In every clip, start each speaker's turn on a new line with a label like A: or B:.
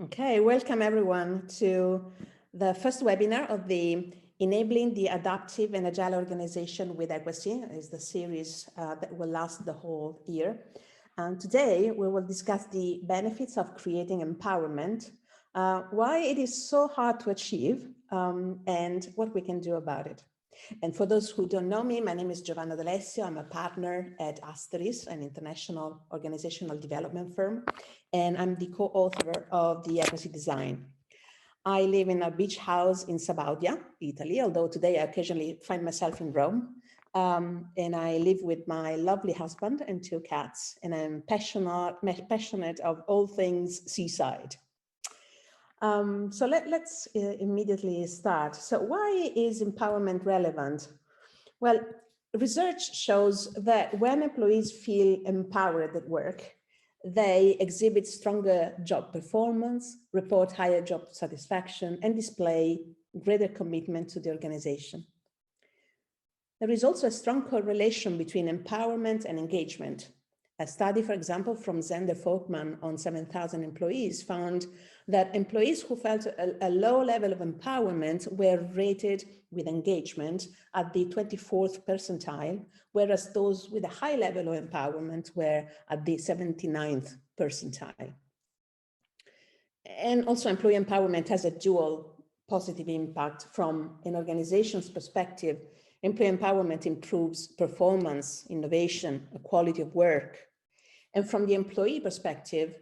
A: Okay, welcome everyone to the first webinar of the Enabling the Adaptive and Agile Organization with AEquacy. Is the series that will last the whole year. And today we will discuss the benefits of creating empowerment, why it is so hard to achieve, and what we can do about it. And for those who don't know me, my name is Giovanna D'Alessio. I'm a partner at Asteris, an international organizational development firm, and I'm the co-author of the AEquacy design. I live in a beach house in Sabaudia, Italy, although today I occasionally find myself in Rome. And I live with my lovely husband and 2 cats, and I'm passionate of all things seaside. So let's immediately start. So why is empowerment relevant? Well, research shows that when employees feel empowered at work, they exhibit stronger job performance, report higher job satisfaction, and display greater commitment to the organization. There is also a strong correlation between empowerment and engagement. A study, for example, from Zender Folkman on 7,000 employees found that employees who felt a low level of empowerment were rated with engagement at the 24th percentile, whereas those with a high level of empowerment were at the 79th percentile. And also employee empowerment has a dual positive impact. From an organization's perspective, employee empowerment improves performance, innovation, quality of work. And from the employee perspective,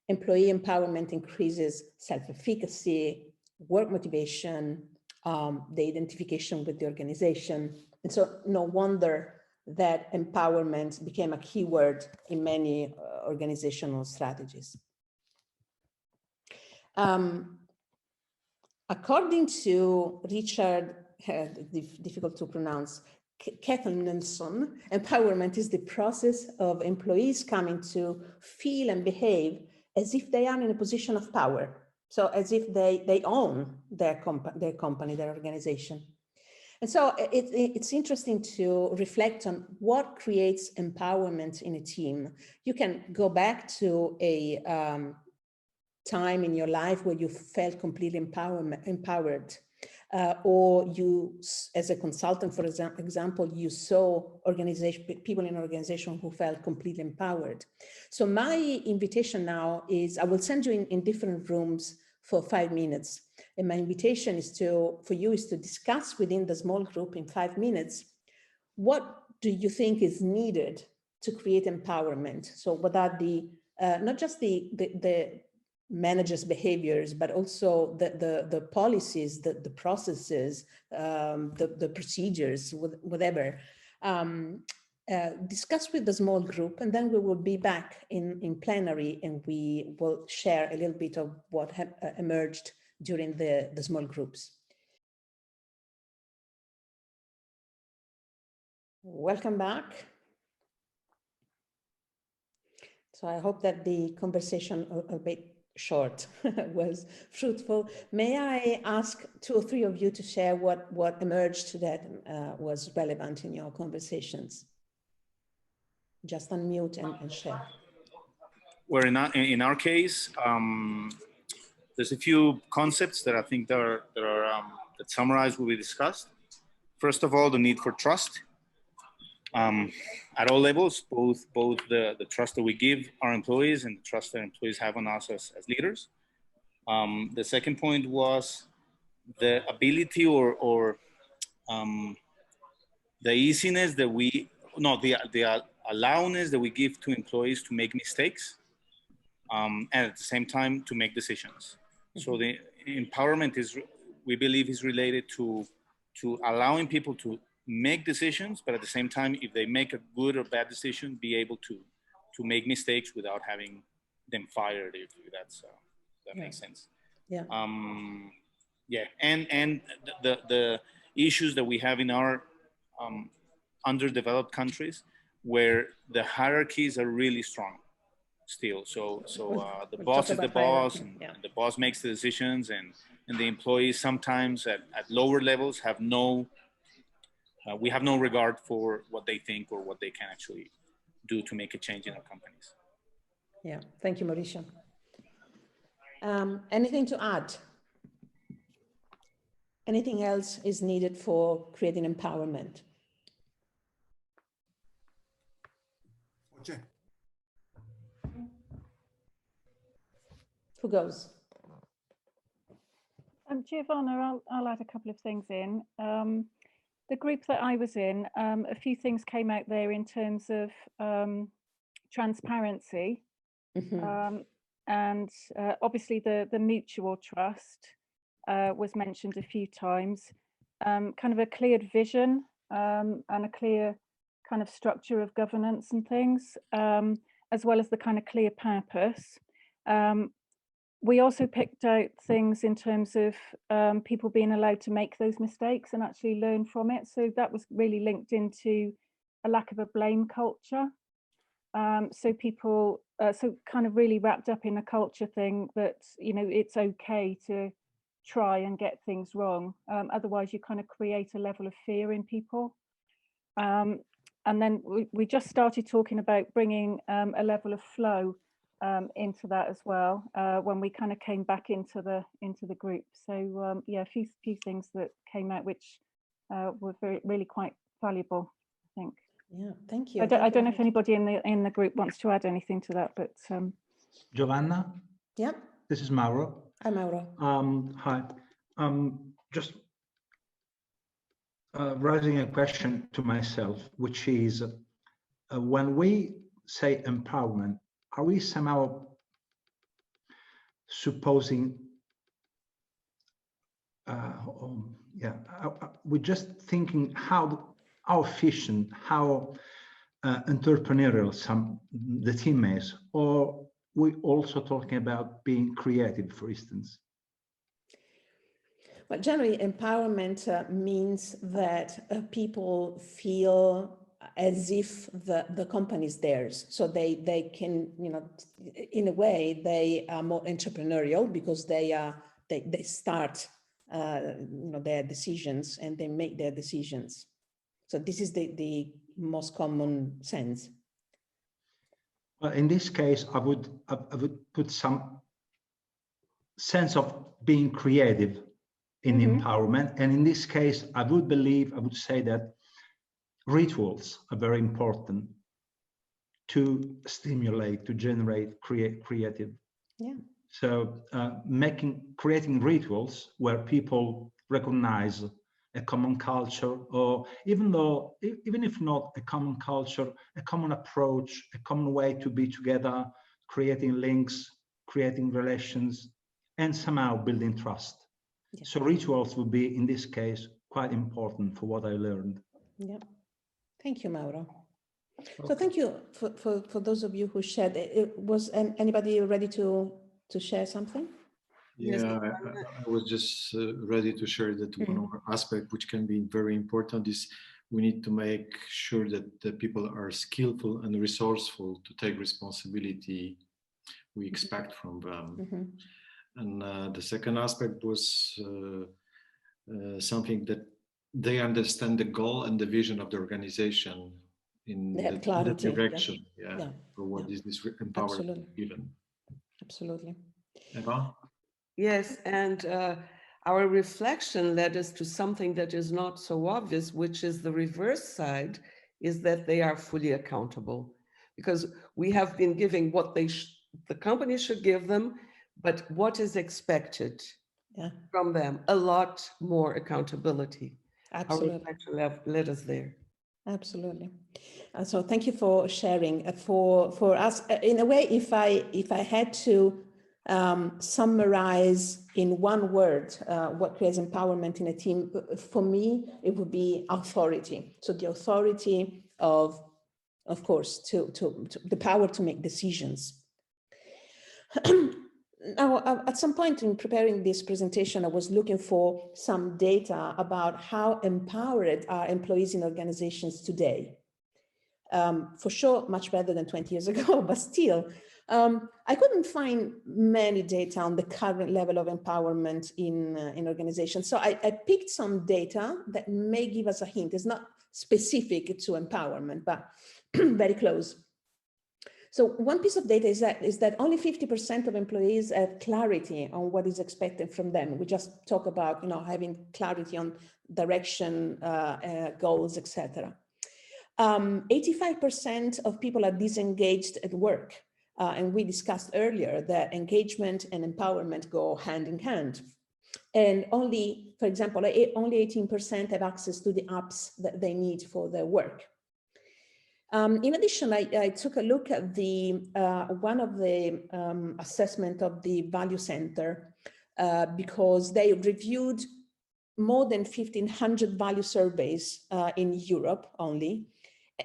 A: employee empowerment increases self-efficacy, work motivation, the identification with the organization. And so no wonder that empowerment became a keyword in many organizational strategies. According to Richard, difficult to pronounce, Nelson, empowerment is the process of employees coming to feel and behave as if they are in a position of power. So as if they own their company, their organization. And so it's interesting to reflect on what creates empowerment in a team. You can go back to a time in your life where you felt completely empowered. Or you, as a consultant, for example, you saw people in an organization who felt completely empowered. So my invitation now is, I will send you in different rooms for 5 minutes. And my invitation is for you to discuss within the small group in 5 minutes, what do you think is needed to create empowerment? So what are the, not just the managers' behaviors, but also the policies, the processes, the procedures, whatever. Discuss with the small group, and then we will be back in plenary, and we will share a little bit of what emerged during the small groups. Welcome back. So I hope that the conversation a bit short was fruitful. May I ask 2 or 3 of you to share what emerged that was relevant in your conversations? Just unmute and share.
B: Well, in our case, there's a few concepts that I think that summarize what we discussed. First of all, the need for trust. At all levels, both the trust that we give our employees and the trust that employees have on us as leaders. The second point was the ability or the easiness that the allowance that we give to employees to make mistakes, and at the same time to make decisions. So the empowerment we believe is related to allowing people to make decisions, but at the same time, if they make a good or bad decision, be able to make mistakes without having them fired, if that makes sense.
A: Yeah.
B: Yeah, and the issues that we have in our underdeveloped countries, where the hierarchies are really strong still. So the boss is the boss, and the boss makes the decisions, and the employees sometimes at lower levels have we have no regard for what they think or what they can actually do to make a change in our companies.
A: Yeah, thank you, Mauricio. Anything to add? Anything else is needed for creating empowerment?
C: Okay.
A: Who goes?
D: Giovanna, I'll add a couple of things in. The group that I was in, a few things came out there in terms of transparency, and obviously the mutual trust was mentioned a few times. Kind of a clear vision and a clear kind of structure of governance and things, as well as the kind of clear purpose. We also picked out things in terms of people being allowed to make those mistakes and actually learn from it. So that was really linked into a lack of a blame culture. So people, so kind of really wrapped up in a culture thing that, you know, it's okay to try and get things wrong. Otherwise you kind of create a level of fear in people. And then we just started talking about bringing a level of flow into that as well when we kind of came back into the group. So yeah, a few things that came out which were really quite valuable, I think.
A: Yeah, thank you.
D: I don't know if anybody in the group wants to add anything to that, but
C: Giovanna?
A: Yeah.
C: This is Mauro.
A: Hi, Mauro.
C: Hi. Just raising a question to myself, which is when we say empowerment, are we somehow supposing, we're just thinking how efficient, how entrepreneurial the team is, or we also talking about being creative, for instance?
A: Well, generally, empowerment means that people feel as if the company is theirs. So they can, you know, in a way, they are more entrepreneurial because they start, you know, their decisions and they make their decisions. So this is the most common sense.
C: Well, in this case, I would put some sense of being creative in empowerment. And in this case, I would say that rituals are very important to stimulate, to generate creative.
A: Yeah.
C: So creating rituals where people recognize a common culture, or even if not a common culture, a common approach, a common way to be together, creating links, creating relations, and somehow building trust. Yeah. So rituals would be, in this case, quite important for what I learned.
A: Yeah. Thank you, Mauro. Okay. So thank you for those of you who shared. Was anybody ready to share something?
E: Yeah, I was just ready to share that one aspect which can be very important is we need to make sure that the people are skillful and resourceful to take responsibility we expect from them. And the second aspect was something that they understand the goal and the vision of the organization in the direction, for what is this empowerment given.
A: Absolutely.
E: Eva?
F: Yes, and our reflection led us to something that is not so obvious, which is the reverse side, is that they are fully accountable. Because we have been giving what the company should give them, but what is expected from them? A lot more accountability.
A: Absolutely.
F: Our reflection led us there.
A: Absolutely. So thank you for sharing. For us, in a way, if I had to summarize in one word what creates empowerment in a team, for me, it would be authority. So the authority of course, to the power to make decisions. Now, at some point in preparing this presentation, I was looking for some data about how empowered are employees in organizations today. For sure, much better than 20 years ago, but still, I couldn't find many data on the current level of empowerment in organizations. So I picked some data that may give us a hint. It's not specific to empowerment, but very close. So one piece of data is that only 50% of employees have clarity on what is expected from them. We just talk about, having clarity on direction, goals, etc. 85% of people are disengaged at work. And we discussed earlier that engagement and empowerment go hand in hand. And only, for example, only 18% have access to the apps that they need for their work. In addition, I took a look at one of the assessment of the Value Center because they reviewed more than 1,500 value surveys in Europe only.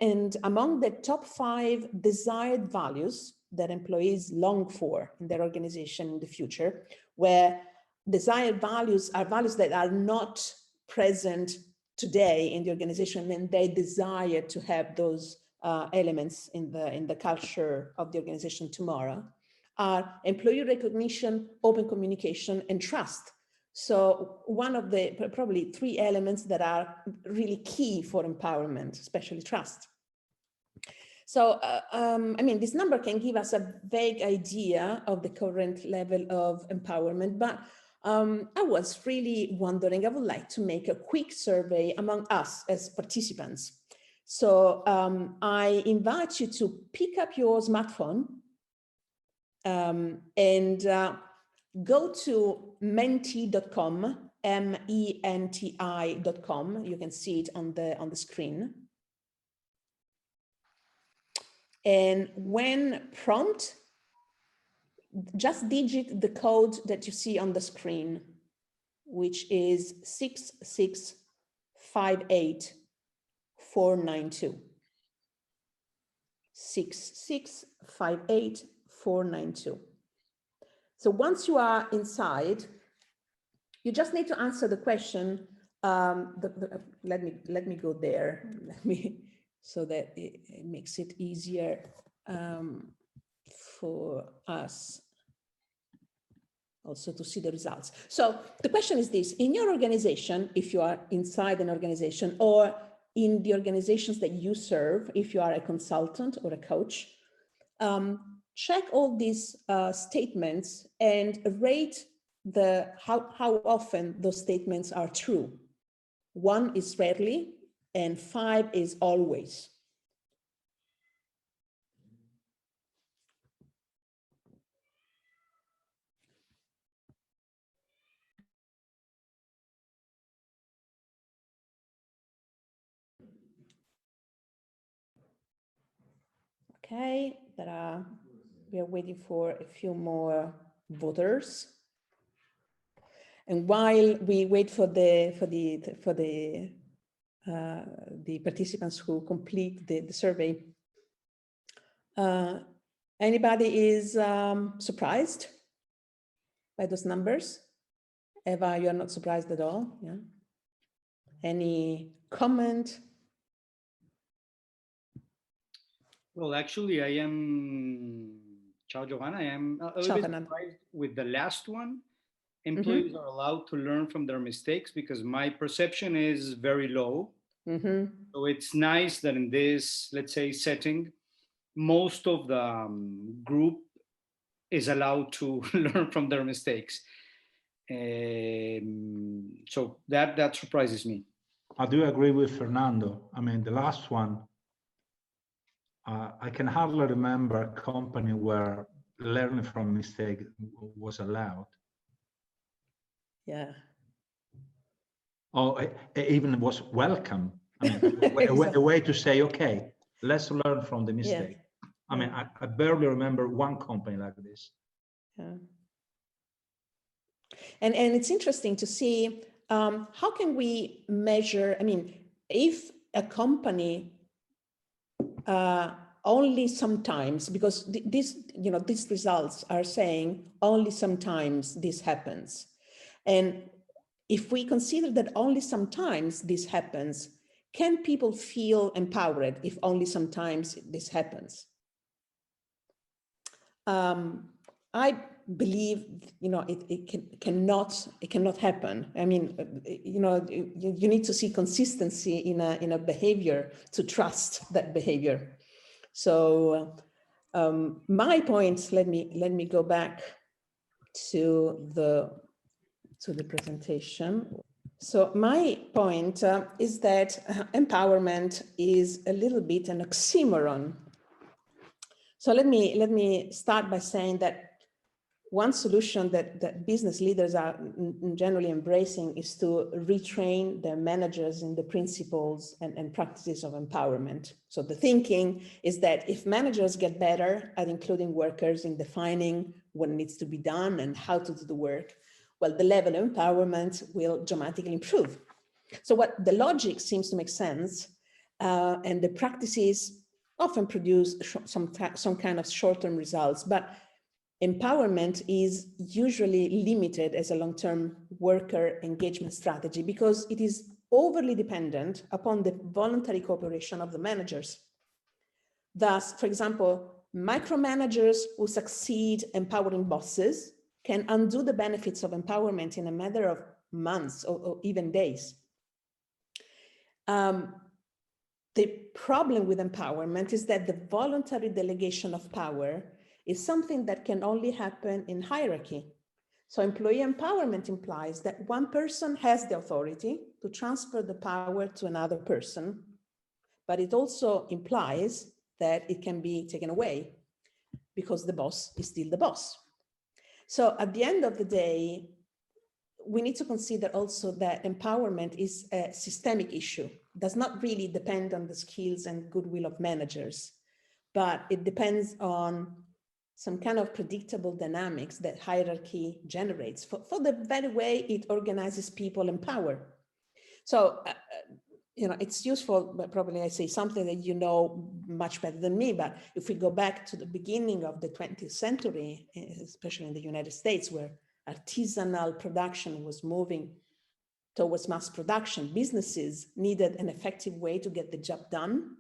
A: And among the top 5 desired values that employees long for in their organization in the future, where desired values are values that are not present today in the organization, and they desire to have those elements in the culture of the organization tomorrow, are employee recognition, open communication, and trust. So one of the probably 3 elements that are really key for empowerment, especially trust. So, I mean, this number can give us a vague idea of the current level of empowerment, but I was really wondering, I would like to make a quick survey among us as participants. So I invite you to pick up your smartphone and go to menti.com, menti.com. You can see it on the screen. And when prompt, just digit the code that you see on the screen, which is 6658492. 6658492. So once you are inside, you just need to answer the question. Let me go there. So that it makes it easier for us also to see the results. So the question is this: in your organization, if you are inside an organization, or in the organizations that you serve, if you are a consultant or a coach, check all these statements and rate how often those statements are true. 1 is rarely, and 5 is always. Okay, we are waiting for a few more voters. And while we wait for the participants who complete the survey, anybody is surprised by those numbers? Eva, you are not surprised at all? Yeah. Any comment?
G: Well, actually, I am, ciao Giovanna, I am a little bit surprised with the last one. Employees are allowed to learn from their mistakes, because my perception is very low. So it's nice that in this, let's say, setting, most of the group is allowed to learn from their mistakes. So that surprises me.
C: I do agree with Fernando. I mean, the last one, I can hardly remember a company where learning from mistake was allowed.
A: Yeah.
C: Or it even was welcome. I mean, a way to say, okay, let's learn from the mistake. Yeah. I mean, I barely remember one company like this.
A: Yeah. And it's interesting to see how can we measure, I mean, if a company only sometimes, because these results are saying only sometimes this happens. And if we consider that only sometimes this happens, can people feel empowered if only sometimes this happens? I believe, it cannot happen. I mean, you need to see consistency in a behavior to trust that behavior. So My point, let me go back to the presentation. So my point is that empowerment is a little bit an oxymoron. So let me start by saying that one solution that business leaders are generally embracing is to retrain their managers in the principles and practices of empowerment. So the thinking is that if managers get better at including workers in defining what needs to be done and how to do the work, well, the level of empowerment will dramatically improve. So what the logic seems to make sense, and the practices often produce some kind of short-term results, but empowerment is usually limited as a long-term worker engagement strategy because it is overly dependent upon the voluntary cooperation of the managers. Thus, for example, micromanagers who succeed empowering bosses can undo the benefits of empowerment in a matter of months or even days. The problem with empowerment is that the voluntary delegation of power is something that can only happen in hierarchy. So employee empowerment implies that one person has the authority to transfer the power to another person, but it also implies that it can be taken away because the boss is still the boss. So at the end of the day, we need to consider also that empowerment is a systemic issue. It does not really depend on the skills and goodwill of managers, but it depends on some kind of predictable dynamics that hierarchy generates for the very way it organizes people and power. So, it's useful, but probably I say something that you know much better than me, but if we go back to the beginning of the 20th century, especially in the United States, where artisanal production was moving towards mass production, businesses needed an effective way to get the job done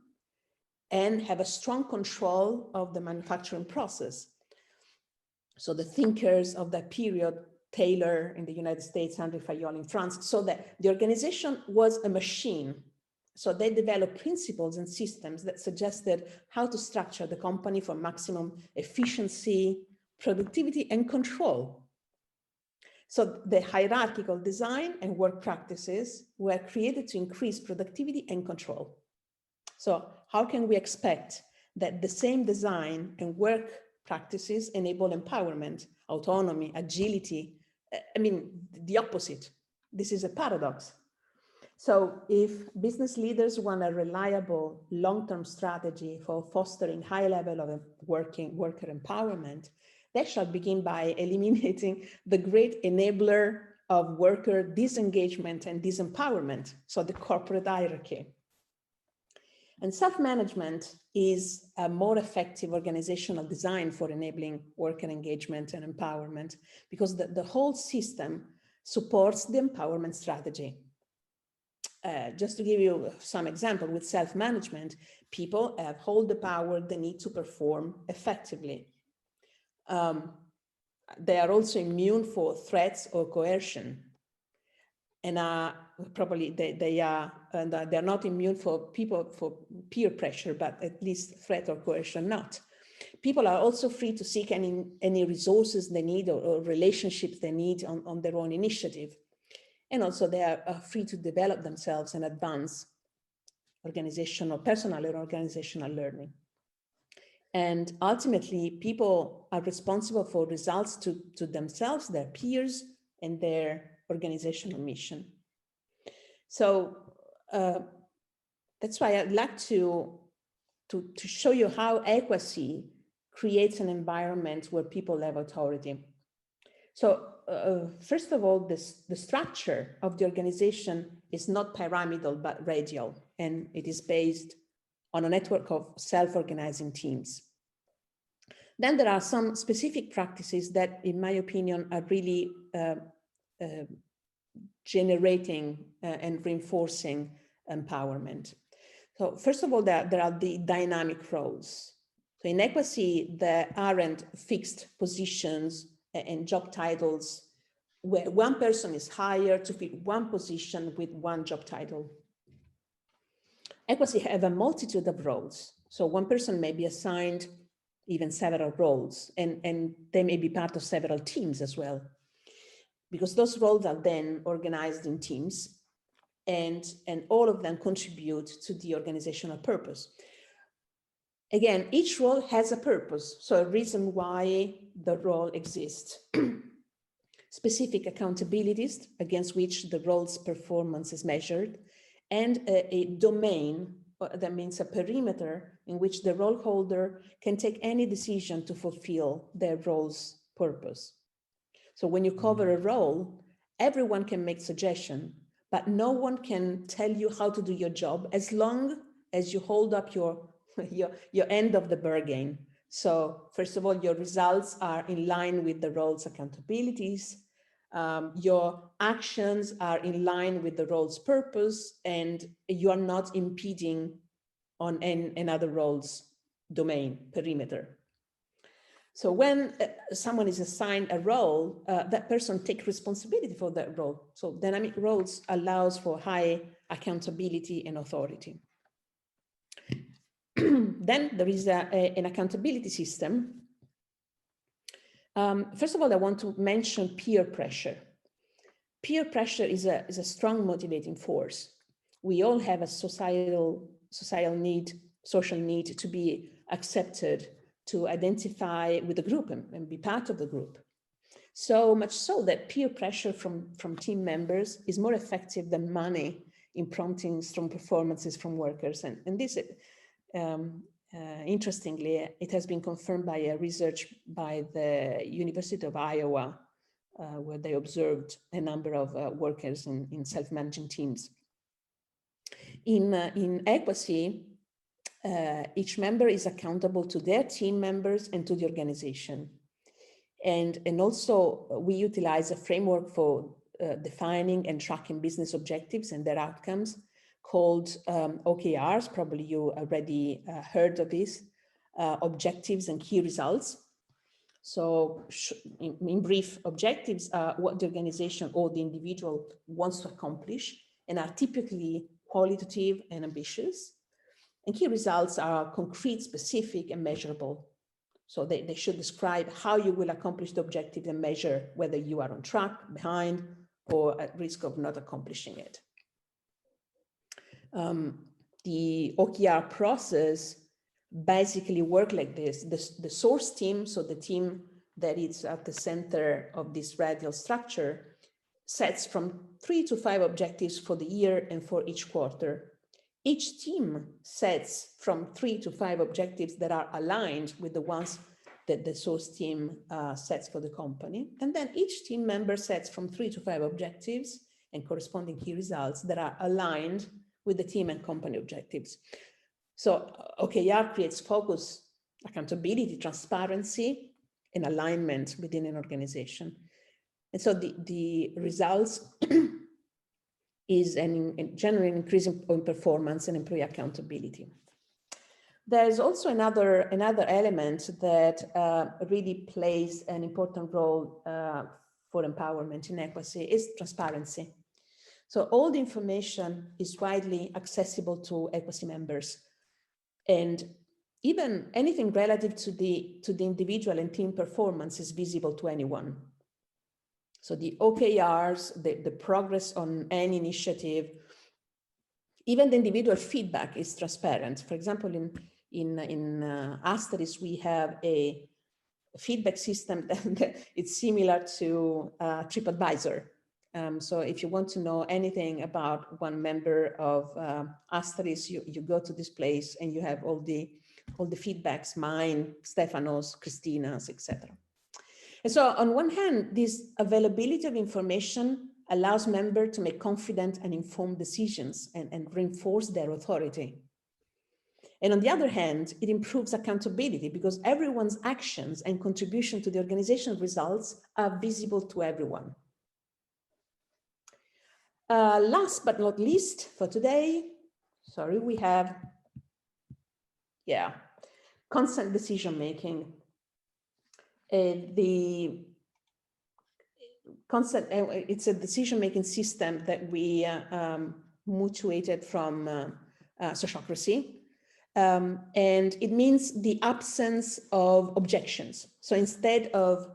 A: and have a strong control of the manufacturing process. So the thinkers of that period, Taylor in the United States, Henry Fayol in France, saw that the organization was a machine. So they developed principles and systems that suggested how to structure the company for maximum efficiency, productivity, and control. So the hierarchical design and work practices were created to increase productivity and control. So how can we expect that the same design and work practices enable empowerment, autonomy, agility? I mean, the opposite. This is a paradox. So if business leaders want a reliable long-term strategy for fostering high level of worker empowerment, they shall begin by eliminating the great enabler of worker disengagement and disempowerment, so the corporate hierarchy. And self-management is a more effective organizational design for enabling worker engagement and empowerment because the whole system supports the empowerment strategy. Just to give you some example, with self-management, people hold the power they need to perform effectively. They are also immune for threats or coercion. And probably they're not immune for peer pressure, but at least threat or coercion not. People are also free to seek any resources they need or relationships they need on their own initiative. And also they are free to develop themselves and advance personal or organizational learning. And ultimately, people are responsible for results to themselves, their peers, and their organizational mission. So that's why I'd like to show you how AEquacy creates an environment where people have authority. So first of all, the structure of the organization is not pyramidal, but radial, and it is based on a network of self-organizing teams. Then there are some specific practices that, in my opinion, are really generating and reinforcing empowerment. So first of all, there are the dynamic roles. So in AEquacy, there aren't fixed positions and job titles where one person is hired to fill one position with one job title. AEquacy have a multitude of roles. So one person may be assigned even several roles, and they may be part of several teams as well, because those roles are then organized in teams, and all of them contribute to the organizational purpose. Again, each role has a purpose, so a reason why the role exists. Specific accountabilities against which the role's performance is measured, and a domain, that means a perimeter in which the role holder can take any decision to fulfill their role's purpose. So when you cover a role, everyone can make suggestion, but no one can tell you how to do your job as long as you hold up your end of the bargain. So first of all, your results are in line with the role's accountabilities. Your actions are in line with the role's purpose, and you are not impeding on another role's domain, perimeter. So when someone is assigned a role, that person takes responsibility for that role. So dynamic roles allows for high accountability and authority. Then there is an accountability system. First of all, I want to mention peer pressure. Peer pressure is a strong motivating force. We all have a social need to be accepted, to identify with the group and be part of the group. So much so that peer pressure from team members is more effective than money in prompting strong performances from workers. And this, interestingly, it has been confirmed by a research by the University of Iowa, where they observed a number of workers in self-managing teams. In AEquacy, each member is accountable to their team members and to the organization. And also we utilize a framework for defining and tracking business objectives and their outcomes called OKRs. Probably you already heard of this, objectives and key results. So in brief, objectives are what the organization or the individual wants to accomplish and are typically qualitative and ambitious. And key results are concrete, specific, and measurable. So they should describe how you will accomplish the objective and measure whether you are on track, behind, or at risk of not accomplishing it. The OKR process basically work like this. The source team, so the team that is at the center of this radial structure, sets from 3 to 5 objectives for the year and for each quarter. Each team sets from 3 to 5 objectives that are aligned with the ones that the source team sets for the company. And then each team member sets from 3 to 5 objectives and corresponding key results that are aligned with the team and company objectives. So OKR creates focus, accountability, transparency, and alignment within an organization. And so the results is a general increase in performance and employee accountability. There's also another element that really plays an important role for empowerment in AEquacy is transparency. So all the information is widely accessible to AEquacy members, and even anything relative to the individual and team performance is visible to anyone. So the OKRs, the progress on any initiative, even the individual feedback is transparent. For example, in Asteris, we have a feedback system that it's similar to TripAdvisor. So if you want to know anything about one member of Asteris, you go to this place and you have all the feedbacks, mine, Stefano's, Christina's, etc. And so on one hand, this availability of information allows members to make confident and informed decisions and reinforce their authority. And on the other hand, it improves accountability because everyone's actions and contribution to the organizational results are visible to everyone. Last but not least for today, we have, constant decision-making. It's a decision-making system that we mutuated from Sociocracy. And it means the absence of objections. So instead of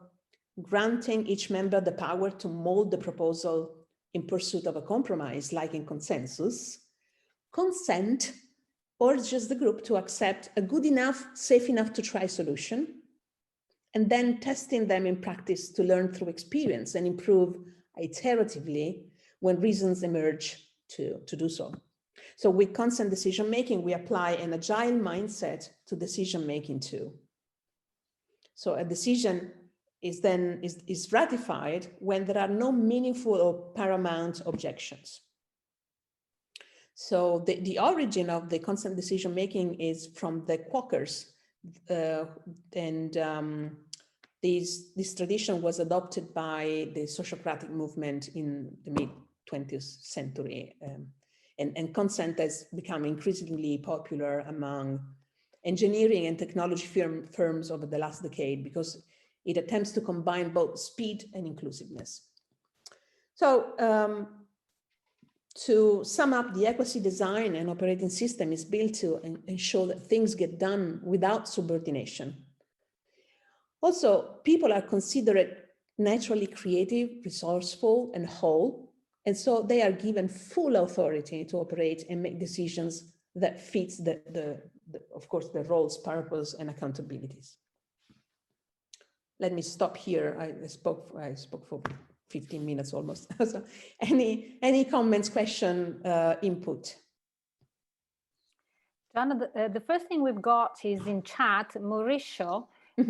A: granting each member the power to mold the proposal in pursuit of a compromise, like in consensus, consent urges the group to accept a good enough, safe enough to try solution, and then testing them in practice to learn through experience and improve iteratively when reasons emerge to do so. So with consent decision-making, we apply an agile mindset to decision-making too. So a decision is then ratified when there are no meaningful or paramount objections. So the origin of the consent decision-making is from the Quakers, this tradition was adopted by the Sociocratic movement in the mid-20th century. And consent has become increasingly popular among engineering and technology firms over the last decade because it attempts to combine both speed and inclusiveness. So to sum up, the AEquacy design and operating system is built to ensure that things get done without subordination. Also, people are considered naturally creative, resourceful, and whole, and so they are given full authority to operate and make decisions that fits of course, the roles, purpose, and accountabilities. Let me stop here. I spoke for 15 minutes almost. So any comments, question, input?
H: Joanna, the first thing we've got is in chat, Mauricio. He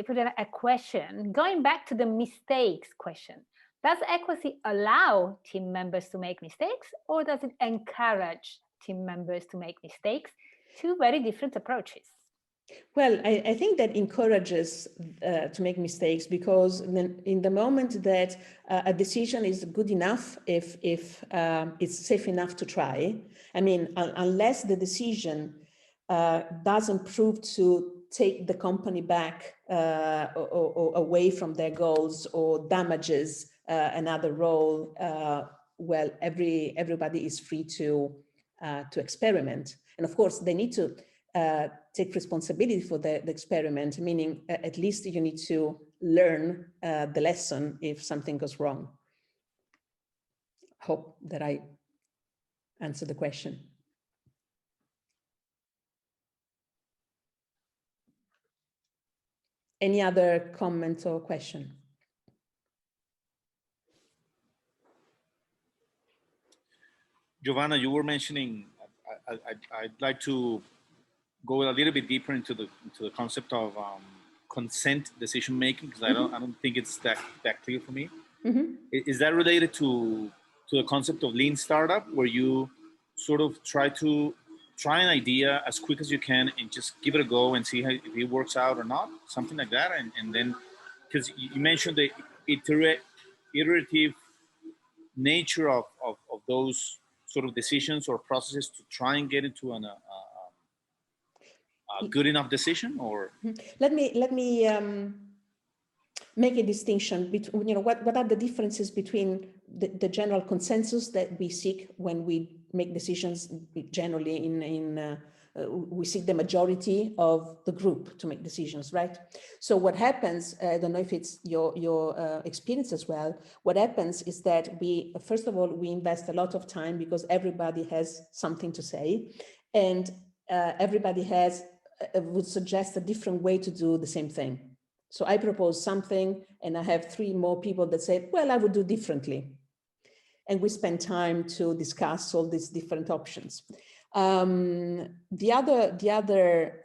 H: put a question, going back to the mistakes question. Does AEquacy allow team members to make mistakes, or does it encourage team members to make mistakes? Two very different approaches.
A: Well, I think that encourages to make mistakes, because in the moment that a decision is good enough, if it's safe enough to try, I mean, unless the decision doesn't prove to take the company back or away from their goals or damages another role, well, everybody is free to experiment. And of course, they need to take responsibility for the experiment, meaning at least you need to learn the lesson if something goes wrong. Hope that I answered the question. Any other comment or question?
B: Giovanna, you were mentioning, I'd like to go a little bit deeper into the concept of consent decision making, because I don't think it's that clear for me. Is that related to the concept of lean startup, where you sort of try an idea as quick as you can and just give it a go and see if it works out or not, something like that? And then, because you mentioned the iterative nature of those sort of decisions or processes to try and get into a good enough decision, or?
A: Let me make a distinction between, what are the differences between the general consensus that we seek when we make decisions. Generally we seek the majority of the group to make decisions, right? So what happens, I don't know if it's your experience as well, what happens is that first of all, we invest a lot of time because everybody has something to say, and everybody would suggest a different way to do the same thing. So I propose something and I have 3 more people that say, well, I would do differently. And we spend time to discuss all these different options. The other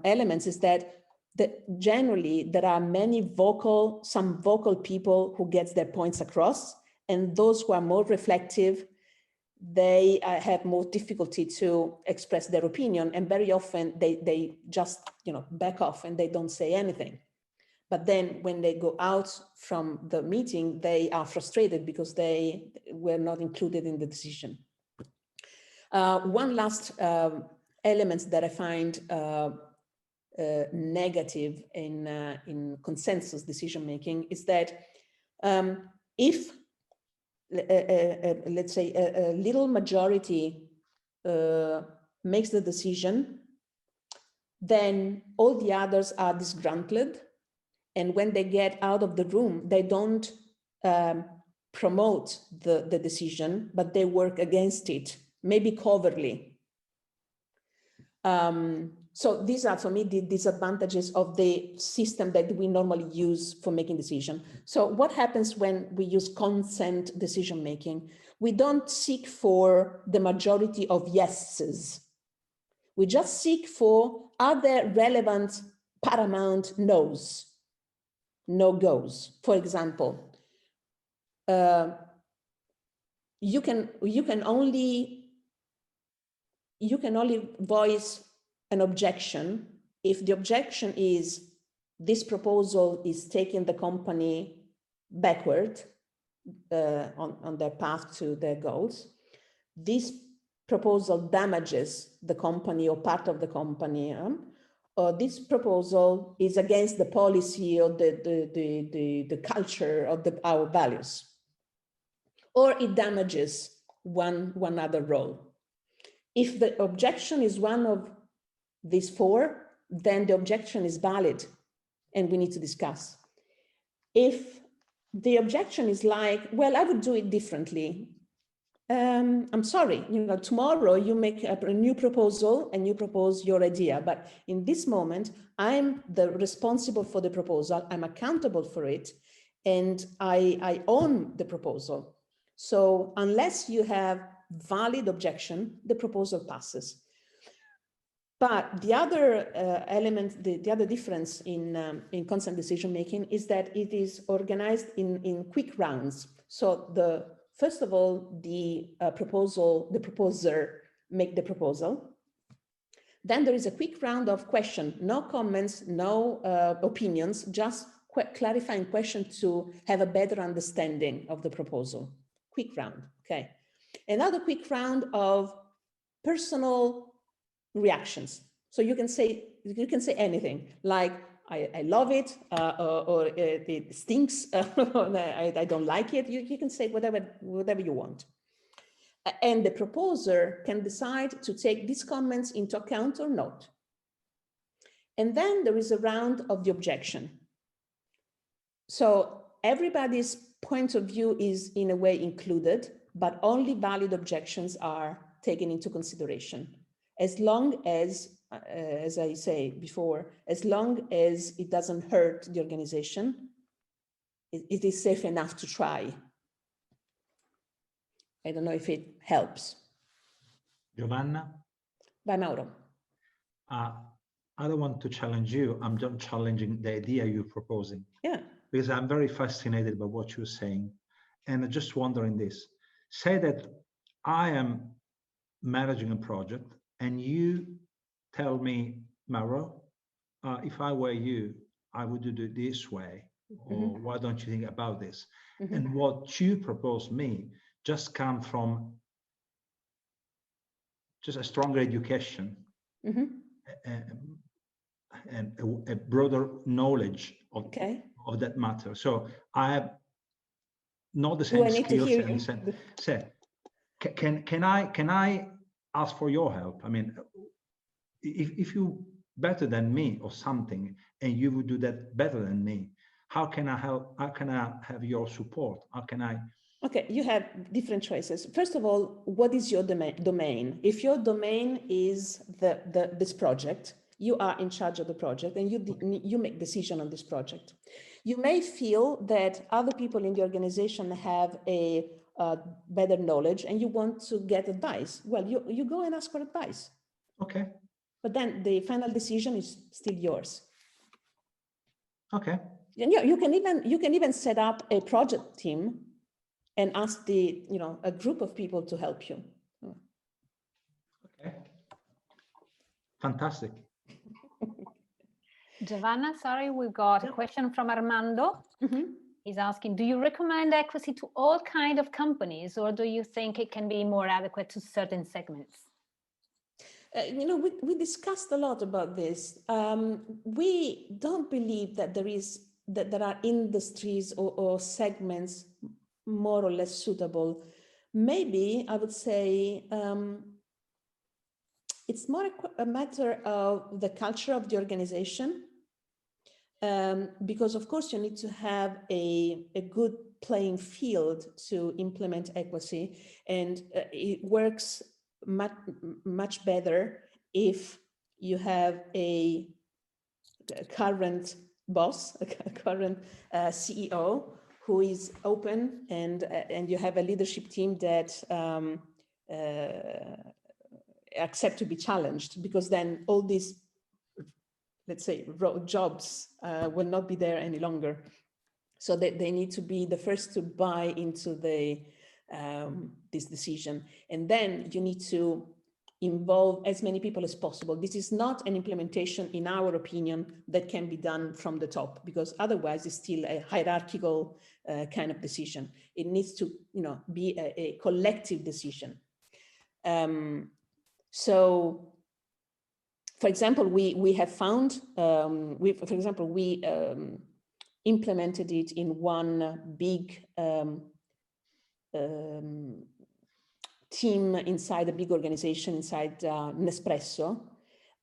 A: elements is that generally there are some vocal people who get their points across, and those who are more reflective, they have more difficulty to express their opinion, and very often they just back off and they don't say anything. But then when they go out from the meeting, they are frustrated because they were not included in the decision. One last element that I find negative in consensus decision making is that if let's say, a little majority makes the decision, then all the others are disgruntled. And when they get out of the room, they don't promote the decision, but they work against it, maybe covertly. So these are, for me, the disadvantages of the system that we normally use for making decisions. So what happens when we use consent decision-making? We don't seek for the majority of yeses. We just seek for, are there relevant paramount no's, no-goes? For example, you can only voice an objection if the objection is this proposal is taking the company backward on their path to their goals. This proposal damages the company or part of the company, or this proposal is against the policy or the culture of our values, or it damages one other role. If the objection is one of these four, then the objection is valid and we need to discuss. If the objection is like, well, I would do it differently. I'm sorry, tomorrow you make a new proposal and you propose your idea, but in this moment, I'm the responsible for the proposal, I'm accountable for it, and I own the proposal. So unless you have valid objection, the proposal passes. But the other element, the other difference in consent decision-making is that it is organized in quick rounds. So first of all, the proposer make the proposal. Then there is a quick round of question, no comments, no opinions, just clarifying question to have a better understanding of the proposal. Quick round, okay. Another quick round of personal reactions. So you can say anything like, I love it, or it stinks, I don't like it. You can say whatever you want. And the proposer can decide to take these comments into account or not. And then there is a round of the objection. So everybody's point of view is in a way included, but only valid objections are taken into consideration. As long as I say before, as long as it doesn't hurt the organization, it is safe enough to try. I don't know if it helps.
C: Giovanna?
A: By Mauro.
C: I don't want to challenge you. I'm just challenging the idea you're proposing.
A: Yeah. Because
C: I'm very fascinated by what you're saying. And I'm just wondering this. Say that I am managing a project and you tell me, Mauro, if I were you, I would do it this way, or why don't you think about this? And what you propose me just come from just a stronger education and a broader knowledge of that matter. So I have not the same skills. And say, can I ask for your help? I mean, if you better than me or something, and you would do that better than me, how can I help? How can I have your support? How can I?
A: Okay, you have different choices. First of all, what is your domain? If your domain is this project, you are in charge of the project and you make decision on this project. You may feel that other people in the organization have a better knowledge and you want to get advice. Well, you go and ask for advice.
C: Okay.
A: But then the final decision is still yours.
C: Okay.
A: And you can even set up a project team and ask a group of people to help you.
C: Okay. Fantastic.
H: Giovanna, sorry, we got a question from Armando. He's asking, do you recommend AEquacy to all kinds of companies, or do you think it can be more adequate to certain segments?
A: We discussed a lot about this. We don't believe that there are industries or segments more or less suitable. Maybe I would say it's more a matter of the culture of the organization, because of course you need to have a good playing field to implement AEquacy, and it works much better if you have a current boss, a current CEO who is open, and you have a leadership team that accept to be challenged, because then all these, let's say, jobs will not be there any longer. So they need to be the first to buy into this decision. And then you need to involve as many people as possible. This is not an implementation, in our opinion, that can be done from the top, because otherwise it's still a hierarchical kind of decision. It needs to, be a collective decision. So, for example, we have found, we implemented it in one big team inside a big organization, inside Nespresso.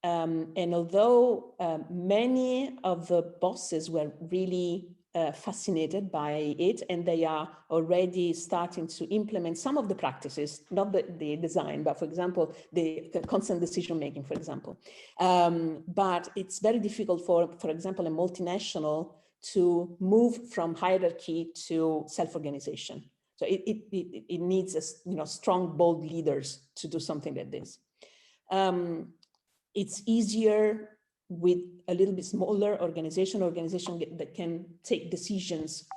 A: And although many of the bosses were really fascinated by it, and they are already starting to implement some of the practices, not the design, but for example, the constant decision making, for example. But it's very difficult for example, a multinational to move from hierarchy to self-organization. So it needs strong, bold leaders to do something like this. It's easier with a little bit smaller organization that can take decisions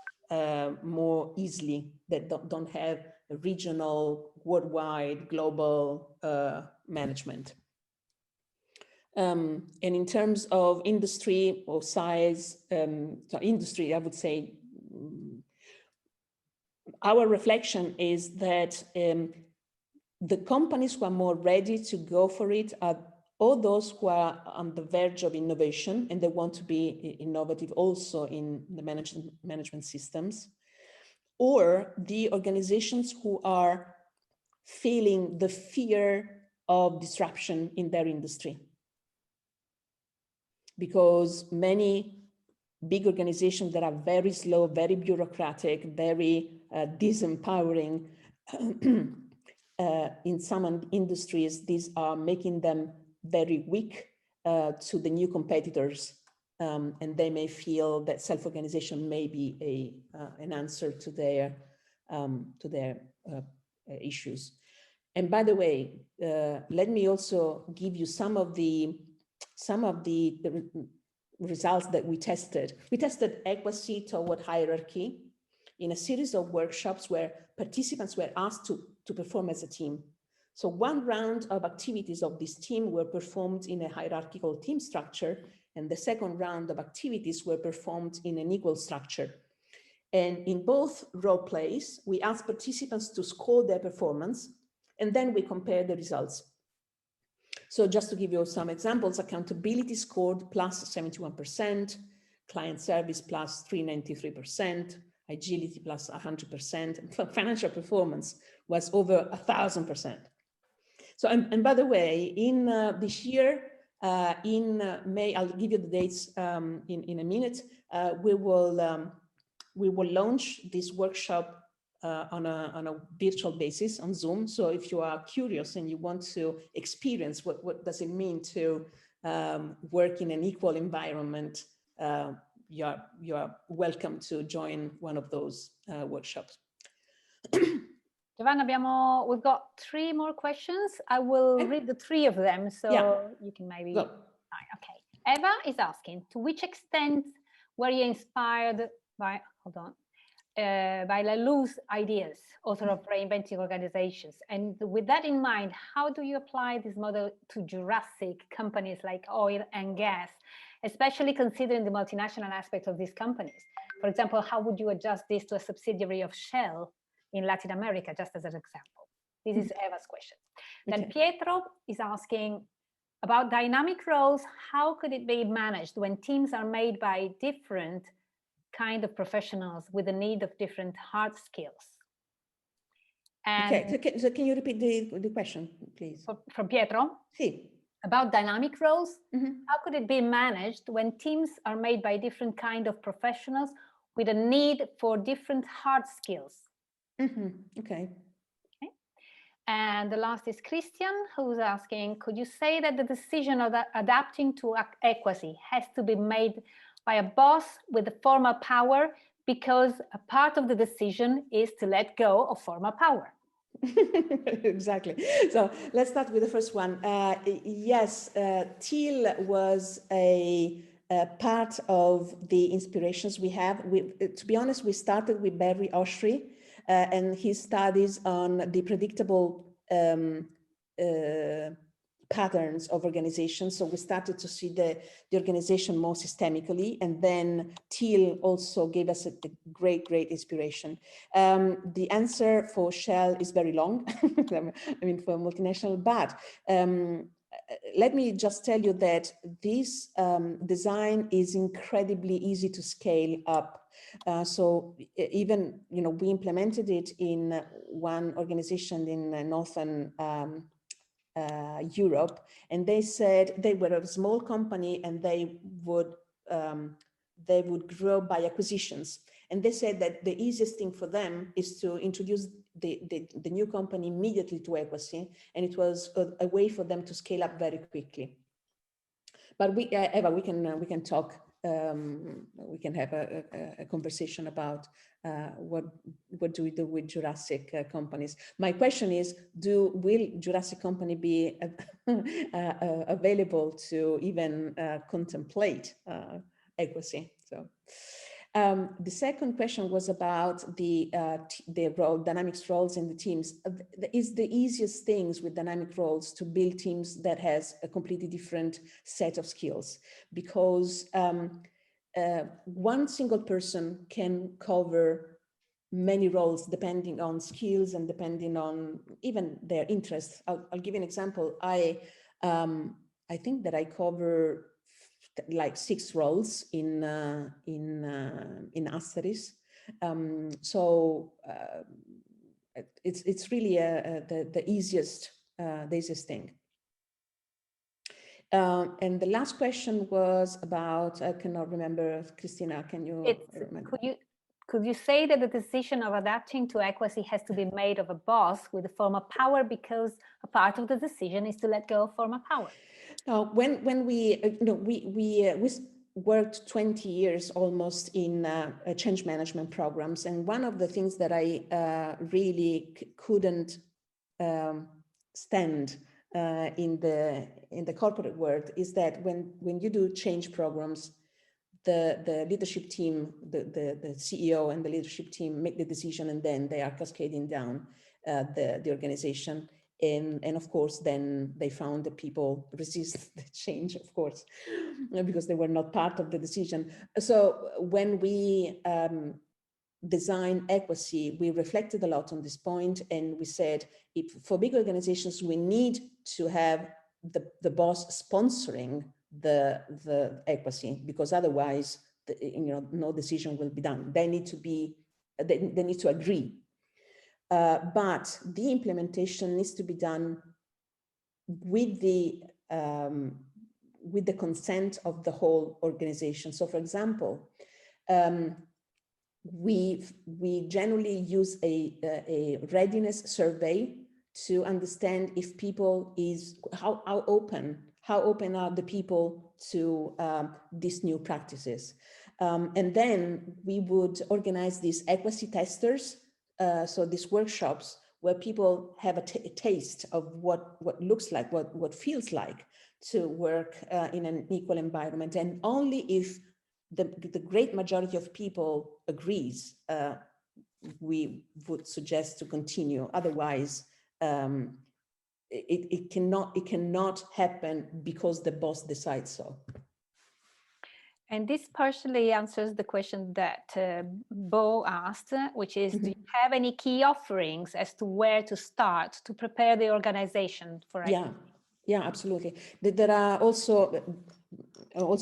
A: more easily, that don't have a regional, worldwide, global management. And in terms of industry or size, industry, I would say, our reflection is that the companies who are more ready to go for it are all those who are on the verge of innovation, and they want to be innovative also in the management systems, or the organizations who are feeling the fear of disruption in their industry. Because many big organizations that are very slow, very bureaucratic, very disempowering, in some industries, these are making them very weak to the new competitors, and they may feel that self-organization may be an answer to their issues. And by the way, let me also give you some of the results that we tested. We tested AEquacy toward hierarchy in a series of workshops where participants were asked to perform as a team. So one round of activities of this team were performed in a hierarchical team structure, and the second round of activities were performed in an equal structure. And in both role plays, we asked participants to score their performance, and then we compared the results. So just to give you some examples, accountability scored plus 71%, client service plus 393%, agility plus 100%, financial performance was over 1,000%. So, and by the way, in this year, in May, I'll give you the dates in a minute, we will launch this workshop on a virtual basis on Zoom. So if you are curious and you want to experience what does it mean to work in an equal environment, you are welcome to join one of those workshops.
H: Giovanna, we've got 3 more questions. I will read the 3 of them, so you can maybe. Go. Okay. Eva is asking, to which extent were you inspired by? Hold on. By Laloux's ideas, author of Reinventing Organizations. And with that in mind, how do you apply this model to Jurassic companies like oil and gas, especially considering the multinational aspect of these companies? For example, how would you adjust this to a subsidiary of Shell in Latin America, just as an example? This is Eva's question. Okay. Then Pietro is asking about dynamic roles. How could it be managed when teams are made by different kind of professionals with the need of different hard skills? And
A: okay, so can you repeat the question, please?
H: From Pietro?
A: Sí.
H: About dynamic roles, how could it be managed when teams are made by different kind of professionals with a need for different hard skills?
A: Okay.
H: And the last is Christian, who's asking, could you say that the decision of adapting to AEquacy has to be made by a boss with a formal power, because a part of the decision is to let go of formal power?
A: Exactly. So let's start with the first one. Yes, Thiel was a part of the inspirations we have. To be honest, we started with Barry Oshry and his studies on the predictable patterns of organizations. So we started to see the organization more systemically, and then Thiel also gave us a great inspiration. The answer for Shell is very long, I mean for multinational, but let me just tell you that this design is incredibly easy to scale up. So even, we implemented it in one organization in Northern Europe, and they said they were a small company and they would grow by acquisitions. And they said that the easiest thing for them is to introduce the new company immediately to AEquacy, and it was a way for them to scale up very quickly. But Eva, we can talk. We can have a conversation about what do we do with Jurassic companies. My question is, will Jurassic company be available to even contemplate AEquacy? So the second question was about the role, dynamics roles in the teams. Is the easiest things with dynamic roles to build teams that has a completely different set of skills, because one single person can cover many roles depending on skills and depending on even their interests. I'll give you an example. I think that I cover like 6 roles in Asteris. So it's really the easiest thing. And the last question was about, I cannot remember, Christina, can you remember?
H: Could you say that the decision of adapting to AEquacy has to be made of a boss with a formal power, because a part of the decision is to let go of formal power?
A: When we worked 20 years almost in change management programs, and one of the things that I really couldn't stand in the corporate world is that when you do change programs, the leadership team, the CEO and the leadership team make the decision, and then they are cascading down the organization. And of course, then they found that people resist the change, of course, because they were not part of the decision. So when we designed AEquacy, we reflected a lot on this point, and we said, for big organizations, we need to have the boss sponsoring the AEquacy, because otherwise, no decision will be done. They need to agree. But the implementation needs to be done with the consent of the whole organization. So, for example, we generally use a readiness survey to understand if people how open are the people to these new practices, and then we would organize these AEquacy testers. So these workshops where people have a taste of what looks like, what feels like to work in an equal environment. And only if the great majority of people agrees, we would suggest to continue. Otherwise, it cannot happen because the boss decides so.
H: And this partially answers the question that Bo asked, which is, do you have any key offerings as to where to start to prepare the organization for it?
A: Yeah, absolutely. There are also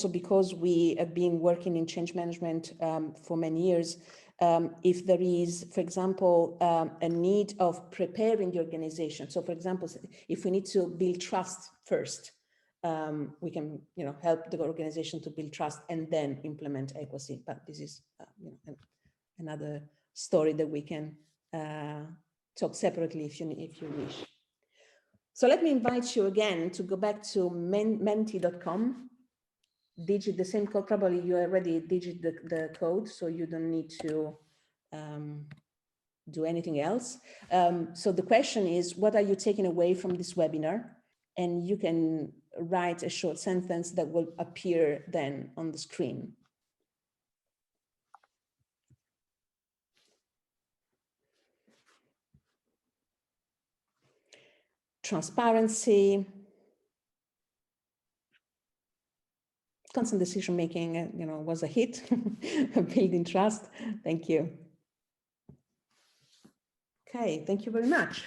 A: because we have been working in change management for many years, if there is, for example, a need of preparing the organization. So for example, if we need to build trust first, we can, help the organization to build trust and then implement AEquacy. But this is, another story that we can talk separately if you wish. So let me invite you again to go back to menti.com, digit the same code. Probably you already digit the code, so you don't need to do anything else. So the question is, what are you taking away from this webinar? And you can write a short sentence that will appear then on the screen. Transparency, constant decision making, was a hit. Building trust. Thank you. Okay, thank you very much.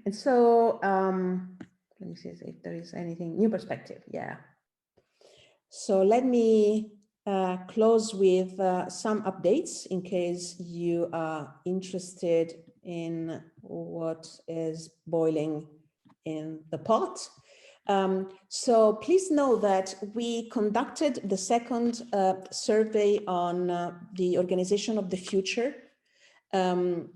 A: And so let me see if there is anything new perspective. Yeah. So let me close with some updates in case you are interested in what is boiling in the pot. So please know that we conducted the second survey on the organization of the future. And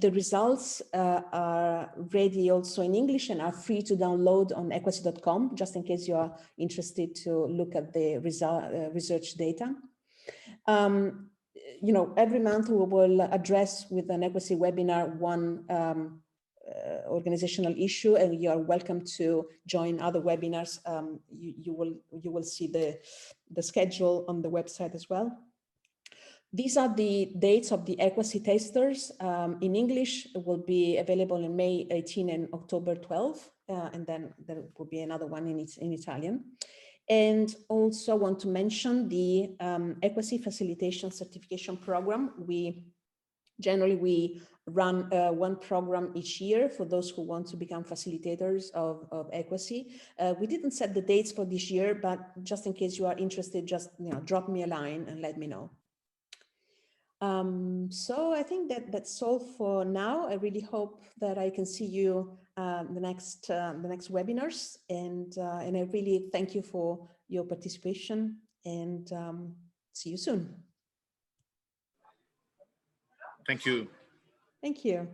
A: the results are ready also in English and are free to download on AEquacy.com, just in case you are interested to look at the research data. Every month we will address with an AEquacy webinar one organizational issue, and you are welcome to join other webinars. You will see the schedule on the website as well. These are the dates of the AEquacy testers. In English, it will be available in May 18 and October 12, and then there will be another one in Italian. And also want to mention the AEquacy Facilitation Certification Program. We run one program each year for those who want to become facilitators of AEquacy. We didn't set the dates for this year, but just in case you are interested, just drop me a line and let me know. So I think that's all for now. I really hope that I can see you the next webinars, and I really thank you for your participation, and see you soon.
B: Thank you.
A: Thank you.